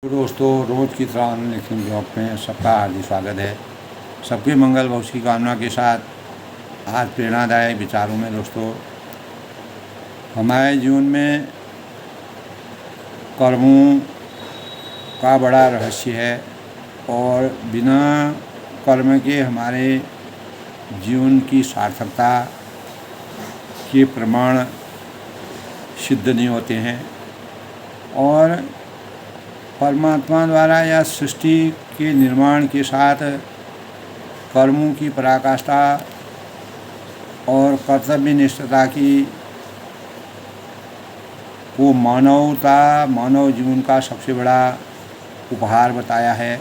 तो दोस्तों, रोज़ की तरह अनलिखित ब्लॉग में सबका हार्दिक स्वागत है। सबके मंगल भविष्य की कामना के साथ आज प्रेरणादायक विचारों में दोस्तों, हमारे जीवन में कर्मों का बड़ा रहस्य है और बिना कर्म के हमारे जीवन की सार्थकता के प्रमाण सिद्ध नहीं होते हैं। और परमात्मा द्वारा या सृष्टि के निर्माण के साथ कर्मों की पराकाष्ठा और कर्तव्य निष्ठता को मानव जीवन का सबसे बड़ा उपहार बताया है,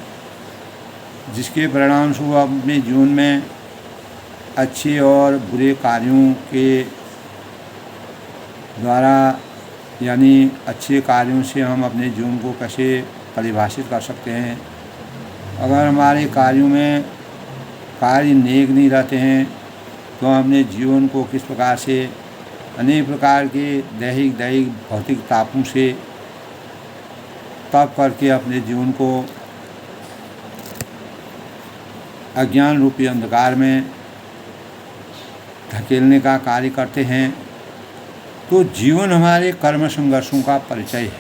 जिसके परिणाम स्वरूप अपने जीवन में अच्छे और बुरे कार्यों के द्वारा यानी अच्छे कार्यों से हम अपने जीवन को कैसे परिभाषित कर सकते हैं। अगर हमारे कार्यों में कार्य नेक नहीं रहते हैं तो हम अपने जीवन को किस प्रकार से अनेक प्रकार के दैहिक भौतिक तापों से तप करके अपने जीवन को अज्ञान रूपी अंधकार में धकेलने का कार्य करते हैं। तो जीवन हमारे कर्म संघर्षों का परिचय है।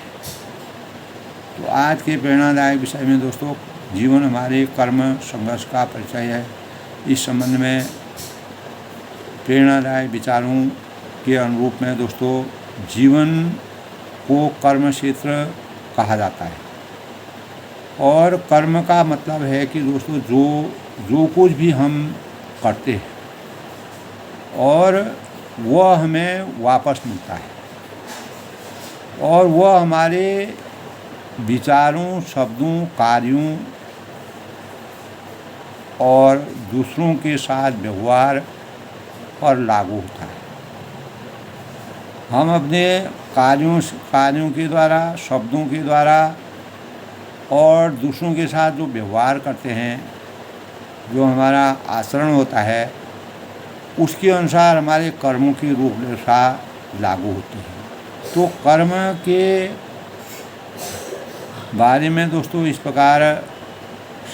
तो आज के प्रेरणादायक विषय में दोस्तों, जीवन हमारे कर्म संघर्ष का परिचय है। इस संबंध में प्रेरणादायक विचारों के अनुरूप में दोस्तों, जीवन को कर्म क्षेत्र कहा जाता है। और कर्म का मतलब है कि दोस्तों, जो कुछ भी हम करते हैं और वह हमें वापस मिलता है, और वह हमारे विचारों, शब्दों, कार्यों और दूसरों के साथ व्यवहार पर लागू होता है। हम अपने कार्यों के द्वारा, शब्दों के द्वारा और दूसरों के साथ जो व्यवहार करते हैं, जो हमारा आचरण होता है, उसके अनुसार हमारे कर्मों की रूपरेखा लागू होती है। तो कर्म के बारे में दोस्तों इस प्रकार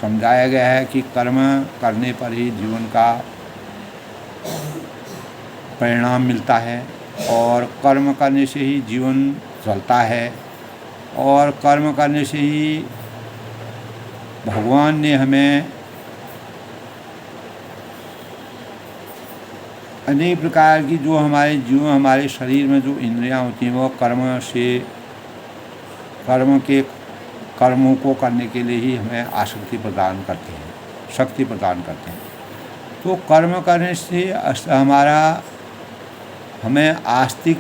समझाया गया है कि कर्म करने पर ही जीवन का परिणाम मिलता है, और कर्म करने से ही जीवन चलता है, और कर्म करने से ही भगवान ने हमें अनेक प्रकार की जो हमारे जीवन, हमारे शरीर में जो इंद्रियां होती हैं, वो कर्मों को करने के लिए ही हमें आसक्ति प्रदान करते हैं, शक्ति प्रदान करते हैं। तो कर्म करने से हमें आस्तिक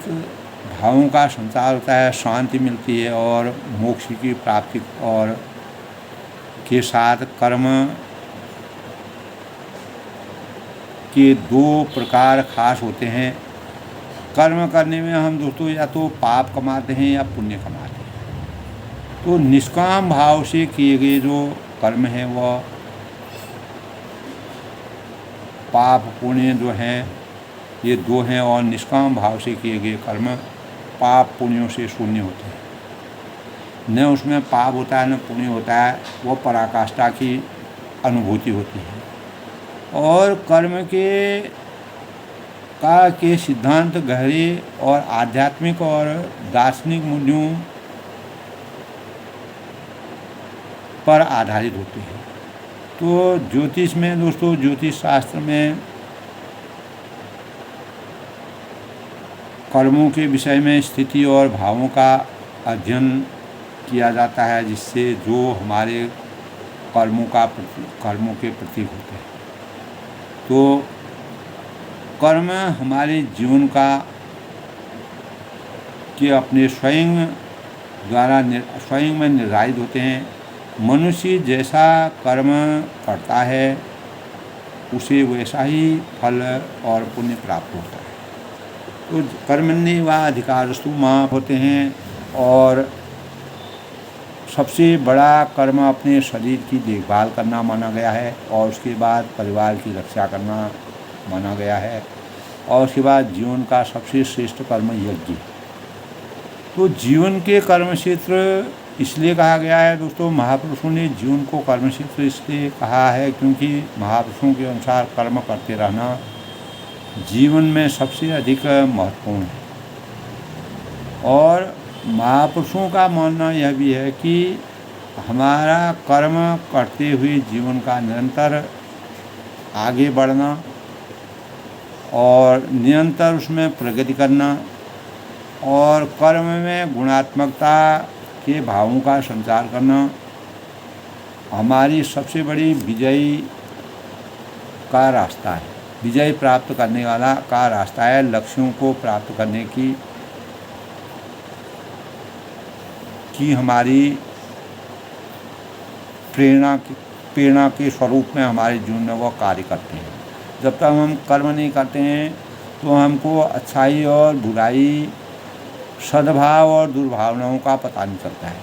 भावों का संचार होता है, शांति मिलती है और मोक्ष की प्राप्ति और के साथ कर्म के दो प्रकार खास होते हैं। कर्म करने में हम दोस्तों या तो पाप कमाते हैं या पुण्य कमाते हैं। तो निष्काम भाव से किए गए जो कर्म हैं वह पाप पुण्य जो हैं ये दो हैं, और निष्काम भाव से किए गए कर्म पाप पुण्यों से शून्य होते हैं। न उसमें पाप होता है न पुण्य होता है, वो पराकाष्ठा की अनुभूति होती है। और कर्म के सिद्धांत गहरे और आध्यात्मिक और दार्शनिक मूल्यों पर आधारित होते हैं। तो ज्योतिष में दोस्तों, ज्योतिष शास्त्र में कर्मों के विषय में स्थिति और भावों का अध्ययन किया जाता है, जिससे जो हमारे कर्मों के प्रतीक होते हैं। तो कर्म हमारे जीवन के अपने स्वयं में निर्धारित होते हैं। मनुष्य जैसा कर्म करता है उसे वैसा ही फल और पुण्य प्राप्त होता है। तो कर्मण्येवाधिकारस्तु मा होते हैं, और सबसे बड़ा कर्म अपने शरीर की देखभाल करना माना गया है, और उसके बाद परिवार की रक्षा करना माना गया है, और उसके बाद जीवन का सबसे श्रेष्ठ कर्म यज्ञ। तो जीवन के कर्म क्षेत्र इसलिए कहा गया है दोस्तों, महापुरुषों ने जीवन को कर्म क्षेत्र इसलिए कहा है क्योंकि महापुरुषों के अनुसार कर्म करते रहना जीवन में सबसे अधिक महत्वपूर्ण है। और महापुरुषों का मानना यह भी है कि हमारा कर्म करते हुए जीवन का निरंतर आगे बढ़ना और निरंतर उसमें प्रगति करना और कर्म में गुणात्मकता के भावों का संचार करना हमारी सबसे बड़ी विजय का रास्ता है, विजय प्राप्त करने वाला का रास्ता है, लक्ष्यों को प्राप्त करने की हमारी प्रेरणा के स्वरूप में हमारे जीवन में वो कार्य करते हैं। जब तक हम कर्म नहीं करते हैं तो हमको अच्छाई और बुराई, सद्भाव और दुर्भावनाओं का पता नहीं चलता है।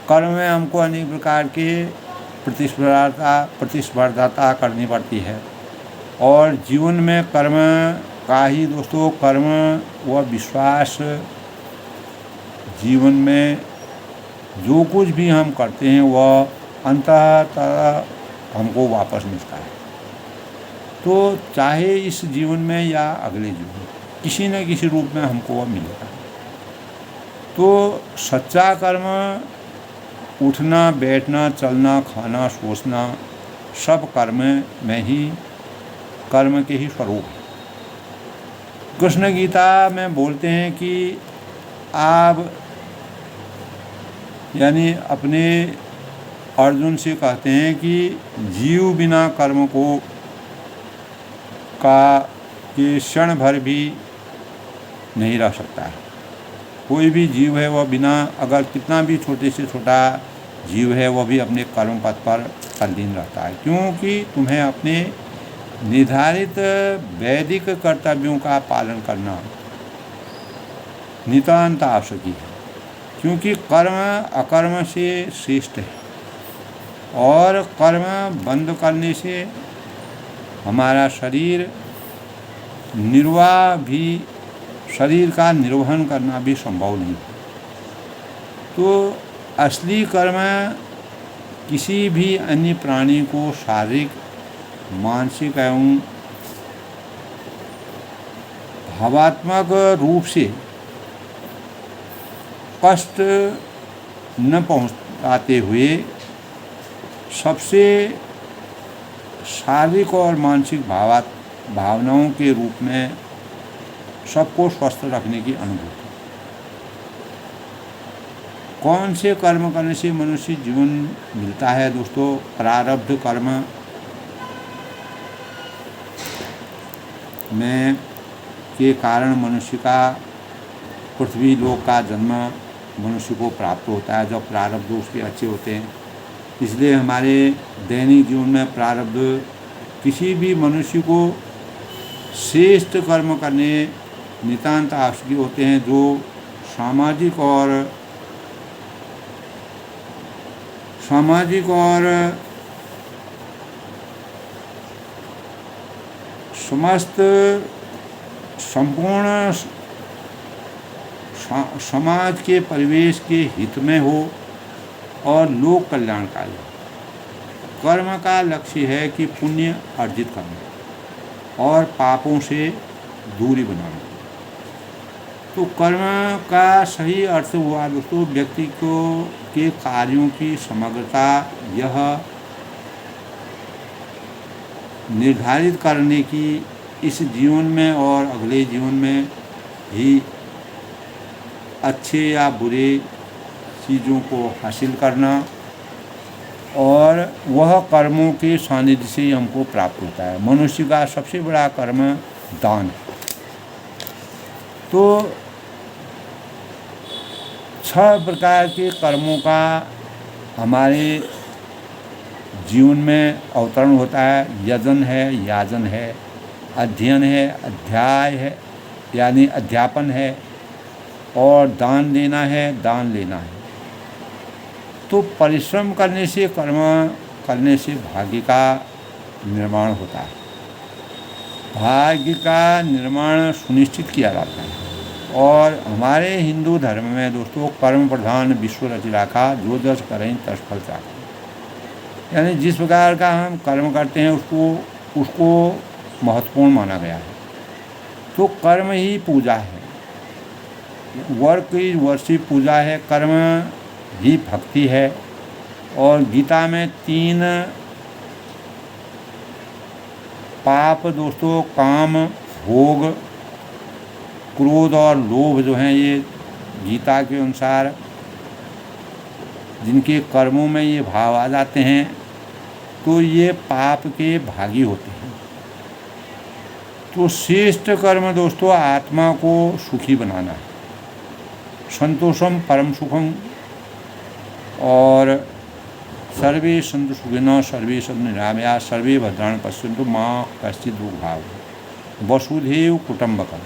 कर्म में हमको अनेक प्रकार के प्रतिस्पर्धा करनी पड़ती है और जीवन में कर्म का ही दोस्तों, कर्म व विश्वास जीवन में जो कुछ भी हम करते हैं वह अंततः हमको वापस मिलता है। तो चाहे इस जीवन में या अगले जीवन किसी न किसी रूप में हमको वह मिलेगा। तो सच्चा कर्म उठना, बैठना, चलना, खाना, सोचना सब कर्म के ही स्वरूप है। कृष्ण गीता में बोलते हैं कि आप यानी अपने अर्जुन से कहते हैं कि जीव बिना कर्म के क्षण भर भी नहीं रह सकता है। कोई भी जीव है वह बिना, अगर कितना भी छोटे से छोटा जीव है वह भी अपने कर्म पथ पर तल्लीन रहता है, क्योंकि तुम्हें अपने निर्धारित वैदिक कर्तव्यों का पालन करना नितांत आवश्यक है, क्योंकि कर्म अकर्म से श्रेष्ठ है और कर्म बंद करने से हमारा शरीर का निर्वहन करना भी संभव नहीं। तो असली कर्म किसी भी अन्य प्राणी को शारीरिक, मानसिक एवं भावात्मक रूप से कष्ट न पहुंचाते हुए सबसे शारीरिक और मानसिक भावनाओं के रूप में सबको स्वस्थ रखने की अनुभूति। कौन से कर्म करने से मनुष्य जीवन मिलता है दोस्तों? प्रारब्ध कर्म में के कारण मनुष्य का पृथ्वी लोक का जन्म मनुष्य को प्राप्त होता है जब प्रारब्ध उसके अच्छे होते हैं। इसलिए हमारे दैनिक जीवन में प्रारब्ध किसी भी मनुष्य को श्रेष्ठ कर्म करने नितांत आवश्यक होते हैं, जो सामाजिक और समस्त संपूर्ण समाज के परिवेश के हित में हो और लोक कल्याणकारी हो। कर्म का लक्ष्य है कि पुण्य अर्जित करना और पापों से दूरी बनाना। तो कर्म का सही अर्थ हुआ दोस्तों व्यक्ति के कार्यों की समग्रता, यह निर्धारित करने की इस जीवन में और अगले जीवन में ही अच्छे या बुरे चीज़ों को हासिल करना, और वह कर्मों के सानिध्य से ही हमको प्राप्त होता है। मनुष्य का सबसे बड़ा कर्म दान है। तो 6 प्रकार के कर्मों का हमारे जीवन में अवतरण होता है। यजन है, याजन है, अध्ययन है, अध्याय है यानी अध्यापन है, और दान देना है, दान लेना है। तो परिश्रम करने से, कर्म करने से भाग्य का निर्माण होता है। भाग्य का निर्माण सुनिश्चित किया जाता है और हमारे हिंदू धर्म में दोस्तों कर्म प्रधान विश्व रच राखा, जो जस करें तस फल चाखा। यानी जिस प्रकार का हम कर्म करते हैं उसको महत्वपूर्ण माना गया है। तो कर्म ही पूजा है, वर्क इज वर्शिप, पूजा है, कर्म ही भक्ति है। और गीता में 3 पाप दोस्तों, काम, भोग, क्रोध और लोभ जो हैं, ये गीता के अनुसार जिनके कर्मों में ये भाव आ जाते हैं तो ये पाप के भागी होते हैं। तो श्रेष्ठ कर्म दोस्तों आत्मा को सुखी बनाना है, संतोषम परम सुखम, और सर्वे सन्तु सुखिनः सर्वे सन्तु निरामया सर्वे भद्राणि पश्यन्तु मा कश्चित् दुर्भाग्यः वसुधैव कुटुम्बकम्।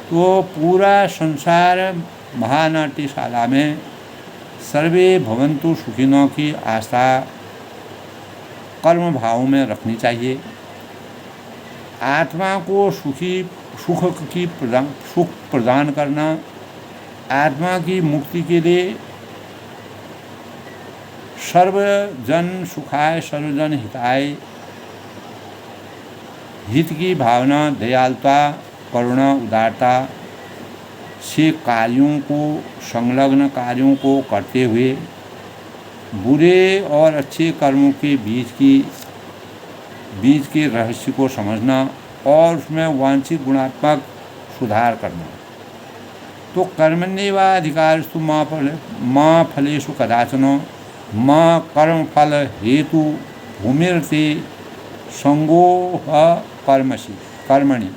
तो पूरा संसार महानाट्यशाला में सर्वे भवन्तु सुखिनः की आस्था कर्म भाव में रखनी चाहिए। आत्मा को सुख प्रदान करना, आत्मा की मुक्ति के लिए सर्वजन सुखाय सर्वजन हिताय, हित की भावना, दयालुता, करुणा, उदारता से कार्यों को, संलग्न कार्यों को करते हुए बुरे और अच्छे कर्मों के बीच के रहस्य को समझना और उसमें वांछित गुणात्मक सुधार करना। तो कर्मण्येवाधिकारस्तु मा फलेषु कदाचन मा कर्म फल हेतु भूमिर्ते संगोह कर्मणि।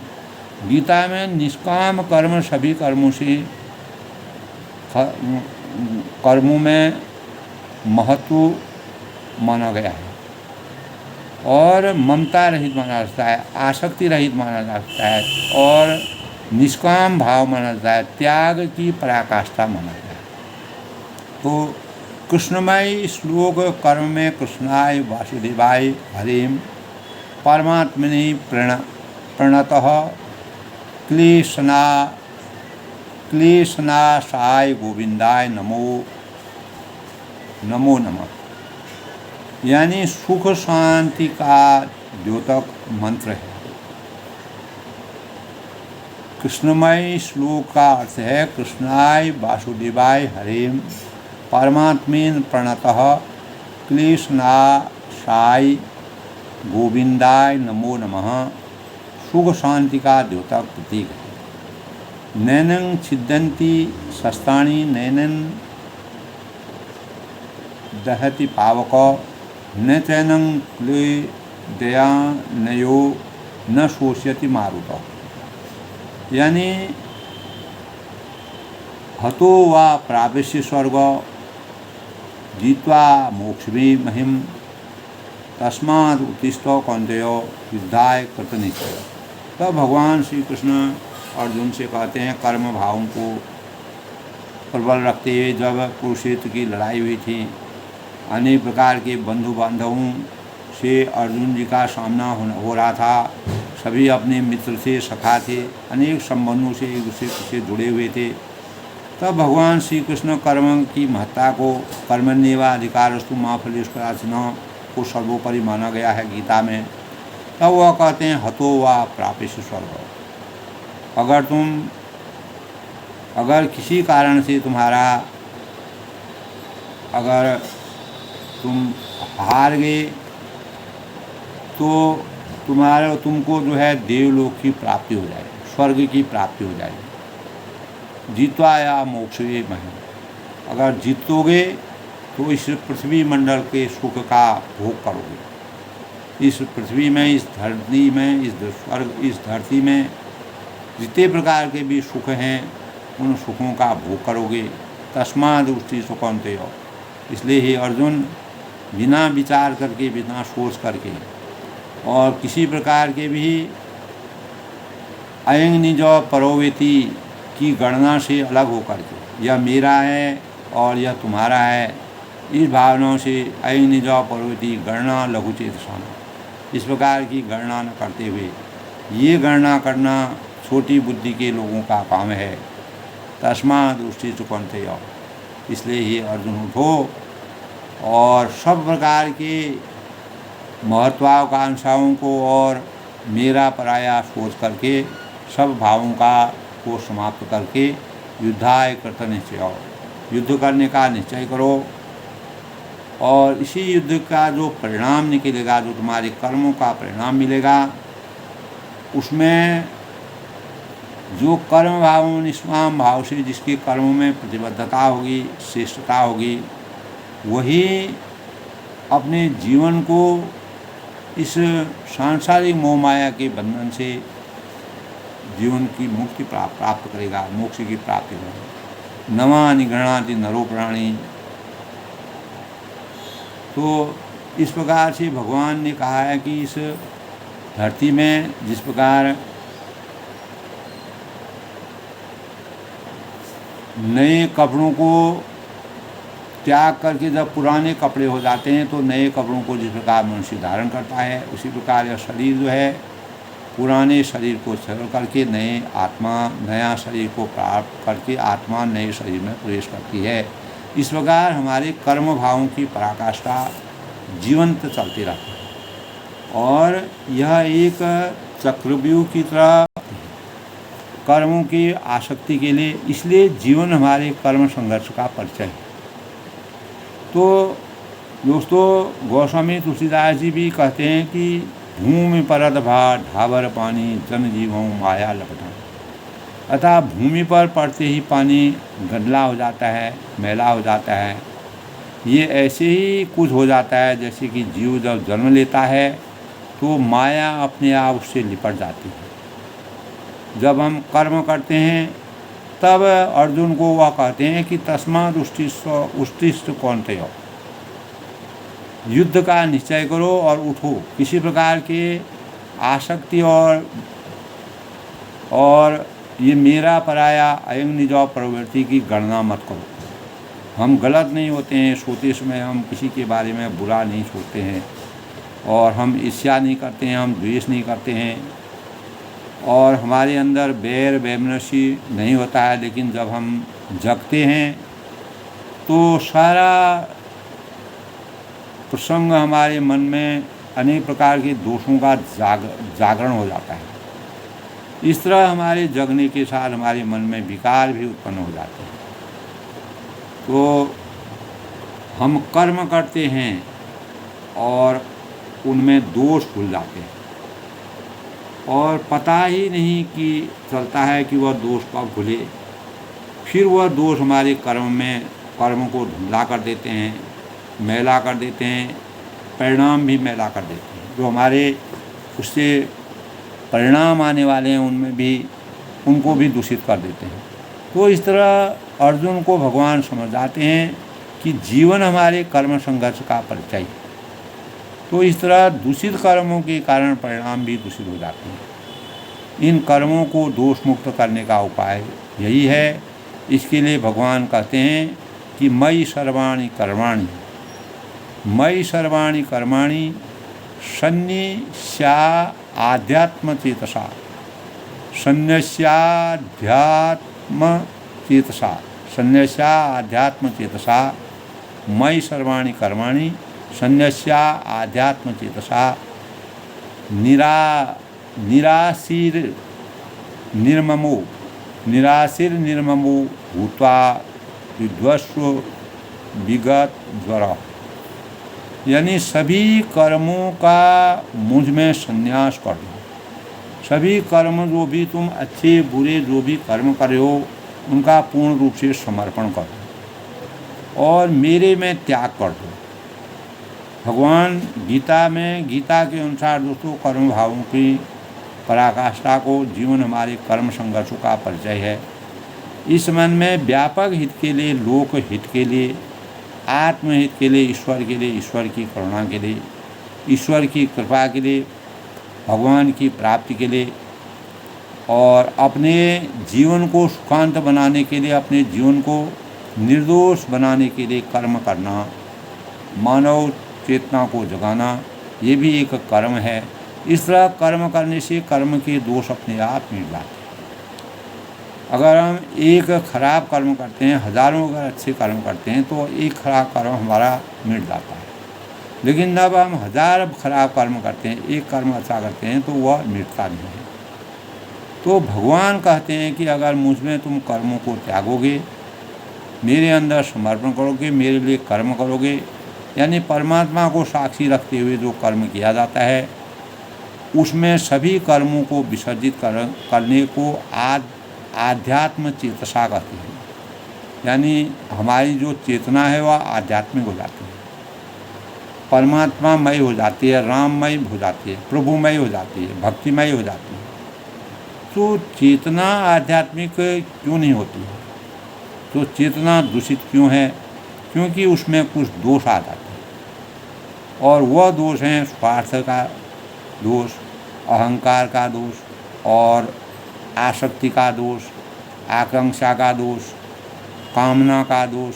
गीता में निष्काम कर्म सभी कर्मों में महत्व माना गया है और ममता रहित माना जाता है, आसक्ति रहित माना जाता है और निष्काम भाव माना जाता है, त्याग की पराकाष्ठा माना जाता है। तो कृष्णमय श्लोक कर्म में कृष्णाय वासुदेवाय हरिम परमात्मनि प्रणतः क्लेशनाशाय गोविंदाय नमो नमः। यानी सुख शांति का द्योतक मंत्र है। कृष्णमय श्लोक का अर्थ है कृष्णाय वासुदेवाय हरिम परमात्मेन प्रणतः क्लेशनाशाय गोविंदाय नमो नमः। सुख शांति का द्योतक प्रतीक है। नैनं छिद्यन्ति शस्त्राणि नैनं दहति पावक न चैनं क्लेदया नयो न शोष्यति मारुतः। यानी हतो वा प्राविश्य स्वर्ग जीत्वा मोक्षमे महिम तस्माद् उत्तिष्ठ कौन्तेय युद्धाय कृतनिश्चय। तब भगवान श्री कृष्ण अर्जुन से कहते हैं, कर्म भावों को प्रबल रखते हुए जब कुरुक्षेत्र की लड़ाई हुई थी, अनेक प्रकार के बंधु बांधवों से अर्जुन जी का सामना हो रहा था। सभी अपने मित्र थे, सखा थे, अनेक संबंधों से एक दूसरे से जुड़े हुए थे। तब भगवान श्री कृष्ण कर्म की महत्ता को कर्मण्येवाधिकारस्तु मा फलेषु कदाचन को सर्वोपरि माना गया है गीता में। तब वह कहते हैं हतो वा प्रापिष्य स्वर्ग। अगर किसी कारण से अगर तुम हार गए तो तुमको जो है देवलोक की प्राप्ति हो जाएगी, स्वर्ग की प्राप्ति हो जाएगी। जीतवा या मोक्ष ये महिम। अगर जीतोगे तो इस पृथ्वी मंडल के सुख का भोग करोगे। इस पृथ्वी में, इस धरती में, इस धरती में जितने प्रकार के भी सुख हैं उन सुखों का भोग करोगे। तस्माद् उत्तिष्ठ कौन्तेय। इसलिए हे अर्जुन, बिना विचार करके, बिना सोच करके और किसी प्रकार के भी अयं निज परोवेति की गणना से अलग होकर के, यह मेरा है और यह तुम्हारा है, इस भावनाओं से अयं निज परोवेति गणना लघुचेतसाना, इस प्रकार की गणना न करते हुए ये गणना करना छोटी बुद्धि के लोगों का काम है। तस्मात् उत्तिष्ठ कौन्तेय, इसलिए ये अर्जुन उठो और सब प्रकार के महत्वाकांक्षाओं को और मेरा पराया सोच करके सब भावों को समाप्त करके युद्धाय कृत निश्चय, युद्ध करने का निश्चय करो। और इसी युद्ध का जो परिणाम निकलेगा, जो तुम्हारे कर्मों का परिणाम मिलेगा, उसमें जो कर्म भाव निष्काम भाव से जिसके कर्मों में प्रतिबद्धता होगी, श्रेष्ठता होगी, वही अपने जीवन को इस सांसारिक मोह माया के बंधन से जीवन की मुक्ति प्राप्त करेगा, मोक्ष की प्राप्ति करेगा। नवानि गृह्णाति नरो प्राणी। तो इस प्रकार से भगवान ने कहा है कि इस धरती में जिस प्रकार नए कपड़ों को त्याग करके जब पुराने कपड़े हो जाते हैं तो नए कपड़ों को जिस प्रकार मनुष्य धारण करता है, उसी प्रकार यह शरीर जो है पुराने शरीर को छोड़ करके नया शरीर को प्राप्त करके आत्मा नए शरीर में प्रवेश करती है। इस प्रकार हमारे कर्म भावों की पराकाष्ठा जीवंत चलती रहती है और यह एक चक्रव्यूह की तरह कर्मों की आसक्ति के लिए, इसलिए जीवन हमारे कर्म संघर्ष का परिचय है। तो दोस्तों, गोस्वामी तुलसीदास जी भी कहते हैं कि भूमि परत भा ढाबर पानी जन जीवों माया लपटा, अतः भूमि पर पड़ते ही पानी गंदला हो जाता है, मैला हो जाता है। ये ऐसे ही कुछ हो जाता है जैसे कि जीव जब जन्म लेता है तो माया अपने आप उससे लिपट जाती है। जब हम कर्म करते हैं तब अर्जुन को वह कहते हैं कि तस्मात् उत्तिष्ठ कौन्तेय, युद्ध का निश्चय करो और उठो। किसी प्रकार के आसक्ति और ये मेरा पराया अयं निजो प्रवृत्ति की गणना मत करो। हम गलत नहीं होते हैं, सोते समय हम किसी के बारे में बुरा नहीं सोचते हैं और हम ईर्ष्या नहीं करते हैं, हम द्वेष नहीं करते हैं और हमारे अंदर बैर वैमनस्य नहीं होता है। लेकिन जब हम जगते हैं तो सारा प्रसंग हमारे मन में अनेक प्रकार के दोषों का जागरण हो जाता है। इस तरह हमारे जगने के साथ हमारे मन में विकार भी उत्पन्न हो जाते हैं। तो हम कर्म करते हैं और उनमें दोष भूल जाते हैं और पता ही नहीं कि चलता है कि वह दोष कब भूले। फिर वह दोष हमारे कर्म को धुंधला कर देते हैं, मैला कर देते हैं, परिणाम भी मैला कर देते हैं। जो हमारे उससे परिणाम आने वाले हैं उनको भी दूषित कर देते हैं। तो इस तरह अर्जुन को भगवान समझाते हैं कि जीवन हमारे कर्म संघर्ष का परिचय है। तो इस तरह दूषित कर्मों के कारण परिणाम भी दूषित हो जाते हैं। इन कर्मों को दोष मुक्त करने का उपाय यही है। इसके लिए भगवान कहते हैं कि मयि सर्वाणि कर्माणि, मयि सर्वाणि कर्माणि सन्न्यस्या आध्यात्म चेतसा, सन्न्यस्या आध्यात्म चेतसा मयि सर्वाणि कर्माणि सन्न्यस्या आध्यात्म चेतसा निराशीर निर्ममो भूत्वा विध्वस्व विगत ज्वर। यानी सभी कर्मों का मुझ में संन्यास कर दो। सभी कर्म जो भी तुम अच्छे बुरे जो भी कर्म कर रहे हो उनका पूर्ण रूप से समर्पण कर दो और मेरे में त्याग कर दो। भगवान गीता के अनुसार दोस्तों कर्म भावों की पराकाष्ठा को जीवन हमारे कर्म संघर्षों का परिचय है। इस मन में व्यापक हित के लिए, लोक हित के लिए, आत्महित के लिए, ईश्वर की करुणा के लिए, ईश्वर की कृपा के लिए, भगवान की प्राप्ति के लिए और अपने जीवन को सुखांत बनाने के लिए, अपने जीवन को निर्दोष बनाने के लिए कर्म करना, मानव चेतना को जगाना, ये भी एक कर्म है। इस तरह कर्म करने से कर्म के दोष अपने आप मिट जाते हैं। अगर हम एक खराब कर्म करते हैं, हज़ारों अगर अच्छे कर्म करते हैं तो एक खराब कर्म हमारा मिट जाता है। लेकिन जब हम 1000 खराब कर्म करते हैं, एक कर्म अच्छा करते हैं तो वह मिटता नहीं है। तो भगवान कहते हैं कि अगर मुझ में तुम कर्मों को त्यागोगे, मेरे अंदर समर्पण करोगे, मेरे लिए कर्म करोगे, यानी परमात्मा को साक्षी रखते हुए जो कर्म किया जाता है उसमें सभी कर्मों को विसर्जित करने को आध्यात्म चेतसा कहते हैं। यानी हमारी जो चेतना है वह आध्यात्मिक हो जाती है, परमात्मामय हो जाती है, राममय हो जाती है, प्रभुमय हो जाती है, भक्तिमय हो जाती है। तो चेतना आध्यात्मिक क्यों नहीं होती है? तो चेतना दूषित क्यों है? क्योंकि उसमें कुछ दोष आ जाते हैं, और वह दोष हैं स्वार्थ का दोष, अहंकार का दोष, और आसक्ति का दोष, आकांक्षा का दोष, कामना का दोष।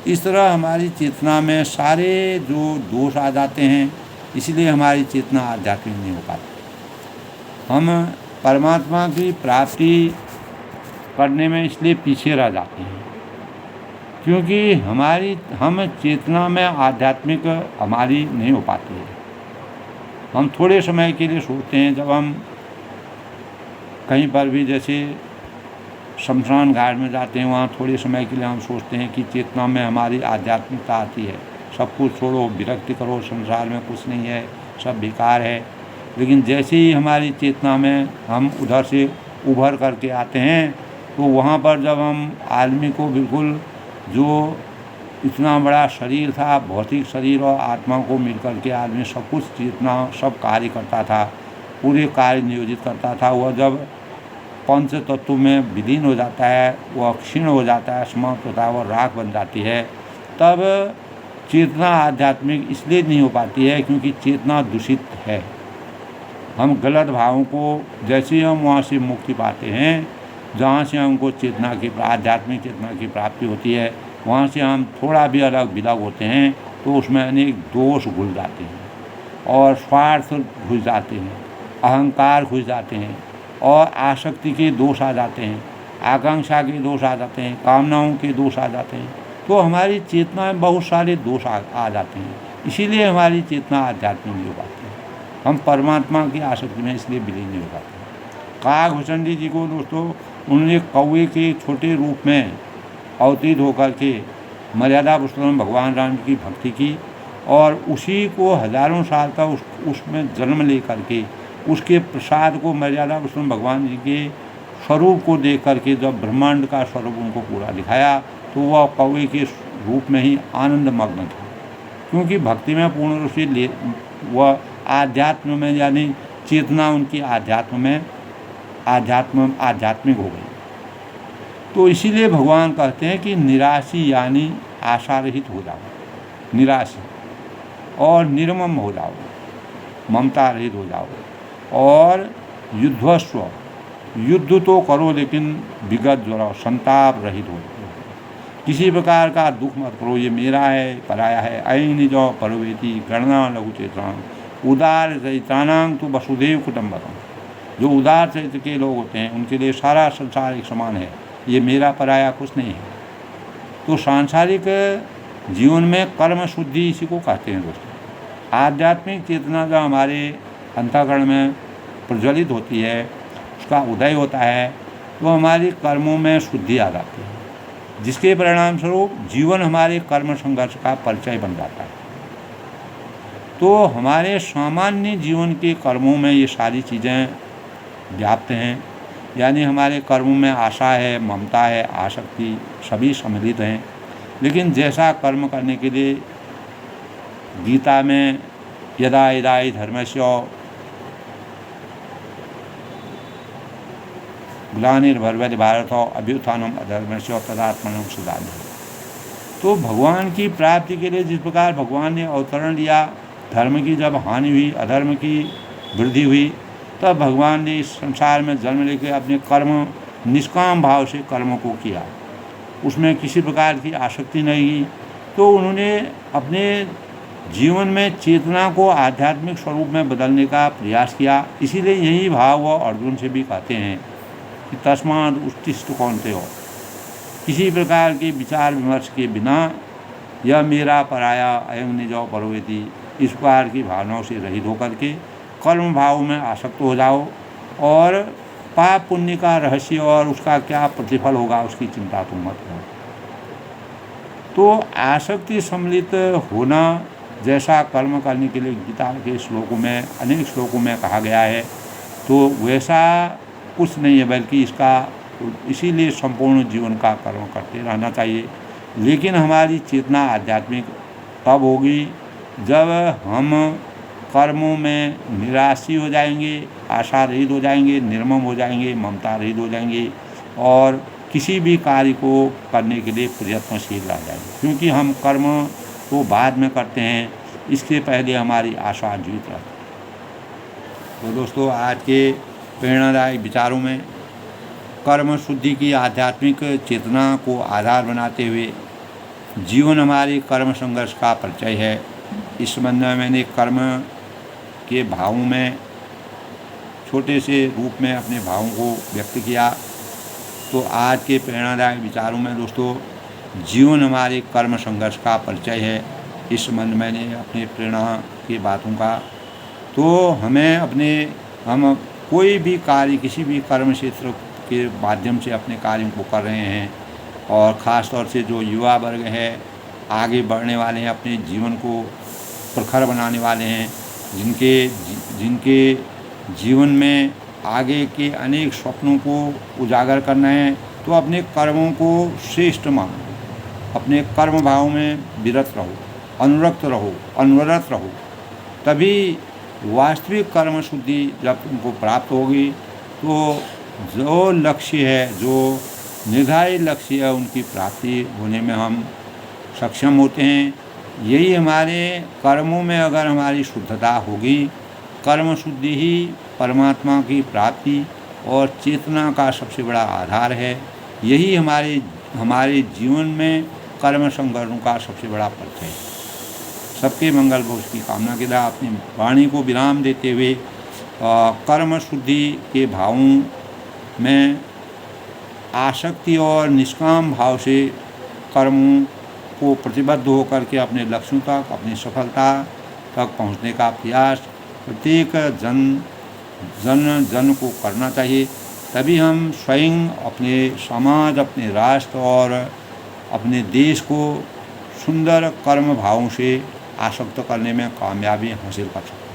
इस तरह हमारी चेतना में सारे जो दोष आ जाते हैं, इसलिए हमारी चेतना आध्यात्मिक नहीं हो पाती। हम परमात्मा की प्राप्ति करने में इसलिए पीछे रह जाते हैं क्योंकि हम चेतना में आध्यात्मिक हमारी नहीं हो पाती है। हम थोड़े समय के लिए सोचते हैं, जब हम कहीं पर भी जैसे शमशान घाट में जाते हैं, वहाँ थोड़े समय के लिए हम सोचते हैं कि चेतना में हमारी आध्यात्मिकता आती है, सब कुछ छोड़ो, विरक्ति करो, संसार में कुछ नहीं है, सब बेकार है। लेकिन जैसे ही हमारी चेतना में हम उधर से उभर करके आते हैं तो वहाँ पर जब हम आदमी को बिल्कुल जो इतना बड़ा शरीर था, भौतिक शरीर और आत्मा को मिलकर के आदमी सब कुछ चेतना सब कार्य करता था, पूरे कार्य नियोजित करता था, वह जब पंच तत्व में विलीन हो जाता है, वह क्षीण हो जाता है, समाप्त होता है, वह राख बन जाती है, तब चेतना आध्यात्मिक इसलिए नहीं हो पाती है क्योंकि चेतना दूषित है। हम गलत भावों को जैसे ही हम वहाँ से मुक्ति पाते हैं, जहाँ से हमको चेतना की आध्यात्मिक चेतना की प्राप्ति होती है, वहाँ से हम थोड़ा भी अलग विलग होते हैं तो उसमें अनेक दोष घुल जाते हैं और स्वार्थ घुस जाते हैं, अहंकार घुस जाते हैं और आसक्ति के दोष आ जाते हैं, आकांक्षा के दोष आ जाते हैं, कामनाओं के दोष आ जाते हैं। तो हमारी चेतना में बहुत सारे दोष आ जाते हैं, इसीलिए हमारी चेतना आध्यात्मिक नहीं हो पाती है। हम परमात्मा की आसक्ति में इसलिए विलीन नहीं हो पाते। काकभूषण जी को दोस्तों, उन्होंने कौवे के छोटे रूप में अवतीत होकर के मर्यादा पुरुषोत्तम भगवान राम की भक्ति की और उसी को हजारों साल तक उसमें जन्म ले करके उसके प्रसाद को मर्यादा पुरुषोत्तम भगवान जी के स्वरूप को देख करके जब ब्रह्मांड का स्वरूप उनको पूरा दिखाया तो वह कौवे के रूप में ही आनंद मग्न था, क्योंकि भक्ति में पूर्ण रूप से वह आध्यात्म में यानी चेतना उनकी आध्यात्मिक हो गई। तो इसीलिए भगवान कहते हैं कि निराशी यानी आशा रहित हो जाओ, निराशी, और निर्मम हो जाओ, ममता रहित हो जाओ, और युद्धस्व, युद्ध तो करो लेकिन विगत जो रहो, संताप रहित हो जाओ, किसी प्रकार का दुख मत करो, ये मेरा है पराया है। ऐन जो परवेती गणना लघु चेतना उदार चैतानांग तो वसुदेव कुटुंबकम। जो उदार चरित्र के लोग होते हैं उनके लिए सारा संसार एक समान है, ये मेरा पराया कुछ नहीं है। तो सांसारिक जीवन में कर्म शुद्धि इसी को कहते हैं दोस्तों। आध्यात्मिक चेतना जो हमारे अंतःकरण में प्रज्वलित होती है, उसका उदय होता है, तो हमारी कर्मों में शुद्धि आ जाती है, जिसके परिणाम स्वरूप जीवन हमारे कर्म संघर्ष का परिचय बन जाता है। तो हमारे सामान्य जीवन के कर्मों में ये सारी चीज़ें व्याप्त हैं, यानी हमारे कर्मों में आशा है, ममता है, आसक्ति सभी सम्मिलित हैं। लेकिन जैसा कर्म करने के लिए गीता में यदा यदा हि धर्मस्य ग्लानिर्भवति भारत अभ्युत्थानम् अधर्मस्य तदात्मानं सदाम्यहम्। तो भगवान की प्राप्ति के लिए जिस प्रकार भगवान ने अवतरण लिया, धर्म की जब हानि हुई, अधर्म की वृद्धि हुई, तब भगवान ने इस संसार में जन्म लेकर अपने कर्म निष्काम भाव से कर्मों को किया, उसमें किसी प्रकार की आसक्ति नहीं की। तो उन्होंने अपने जीवन में चेतना को आध्यात्मिक स्वरूप में बदलने का प्रयास किया। इसीलिए यही भाव वो अर्जुन से भी कहते हैं कि तस्मात् उत्तिष्ठ कौन्तेय, किसी प्रकार के विचार विमर्श के बिना यह मेरा पराया अयं निजो परोवेति, इस प्रकार की भावनाओं से रहित होकर के कर्म भाव में आसक्त हो जाओ और पाप पुण्य का रहस्य और उसका क्या प्रतिफल होगा उसकी चिंता तुम मत करो। तो आसक्ति सम्मिलित होना जैसा कर्म करने के लिए गीता के श्लोकों में, अनेक श्लोकों में कहा गया है, तो वैसा कुछ नहीं है, बल्कि इसीलिए संपूर्ण जीवन का कर्म करते रहना चाहिए। लेकिन हमारी चेतना आध्यात्मिक तब होगी जब हम कर्मों में निराशी हो जाएंगे, आशा रहित हो जाएंगे, निर्मम हो जाएंगे, ममता रहित हो जाएंगे और किसी भी कार्य को करने के लिए प्रयत्नशील रह जाएंगे, क्योंकि हम कर्म को बाद में करते हैं, इससे पहले हमारी आशा जीवित रहती है। तो दोस्तों, आज के प्रेरणादायक विचारों में कर्म शुद्धि की आध्यात्मिक चेतना को आधार बनाते हुए जीवन हमारे कर्म संघर्ष का परिचय है, इस संबंध में मैंने कर्म के भावों में छोटे से रूप में अपने भावों को व्यक्त किया। तो आज के प्रेरणादायक विचारों में दोस्तों जीवन हमारे कर्म संघर्ष का परिचय है, इस संबंध में मैंने अपने प्रेरणा की बातों का। तो हम कोई भी कार्य किसी भी कर्म क्षेत्र के माध्यम से अपने कार्यों को कर रहे हैं, और ख़ास तौर से जो युवा वर्ग है, आगे बढ़ने वाले हैं, अपने जीवन को प्रखर बनाने वाले हैं, जिनके जीवन में आगे के अनेक स्वप्नों को उजागर करना है, तो अपने कर्मों को श्रेष्ठ मानो, अपने कर्म भाव में विरत रहो, अनुरक्त रहो, अनवरत रहो, तभी वास्तविक कर्म शुद्धि जब तुमको प्राप्त होगी तो जो लक्ष्य है, जो निर्धारित लक्ष्य है, उनकी प्राप्ति होने में हम सक्षम होते हैं। यही हमारे कर्मों में अगर हमारी शुद्धता होगी, कर्म शुद्धि ही परमात्मा की प्राप्ति और चेतना का सबसे बड़ा आधार है। यही हमारे जीवन में कर्म संघर्षों का सबसे बड़ा परिचय है। सबके मंगल भविष्य की कामना के द्वारा अपनी वाणी को विराम देते हुए कर्म शुद्धि के भावों में आसक्ति और निष्काम भाव से कर्मों को प्रतिबद्ध होकर के अपने लक्ष्यों तक, अपनी सफलता तक पहुंचने का प्रयास प्रत्येक जन को करना चाहिए। तभी हम स्वयं, अपने समाज, अपने राष्ट्र और अपने देश को सुंदर कर्म भावों से आसक्त करने में कामयाबी हासिल कर सकते हैं।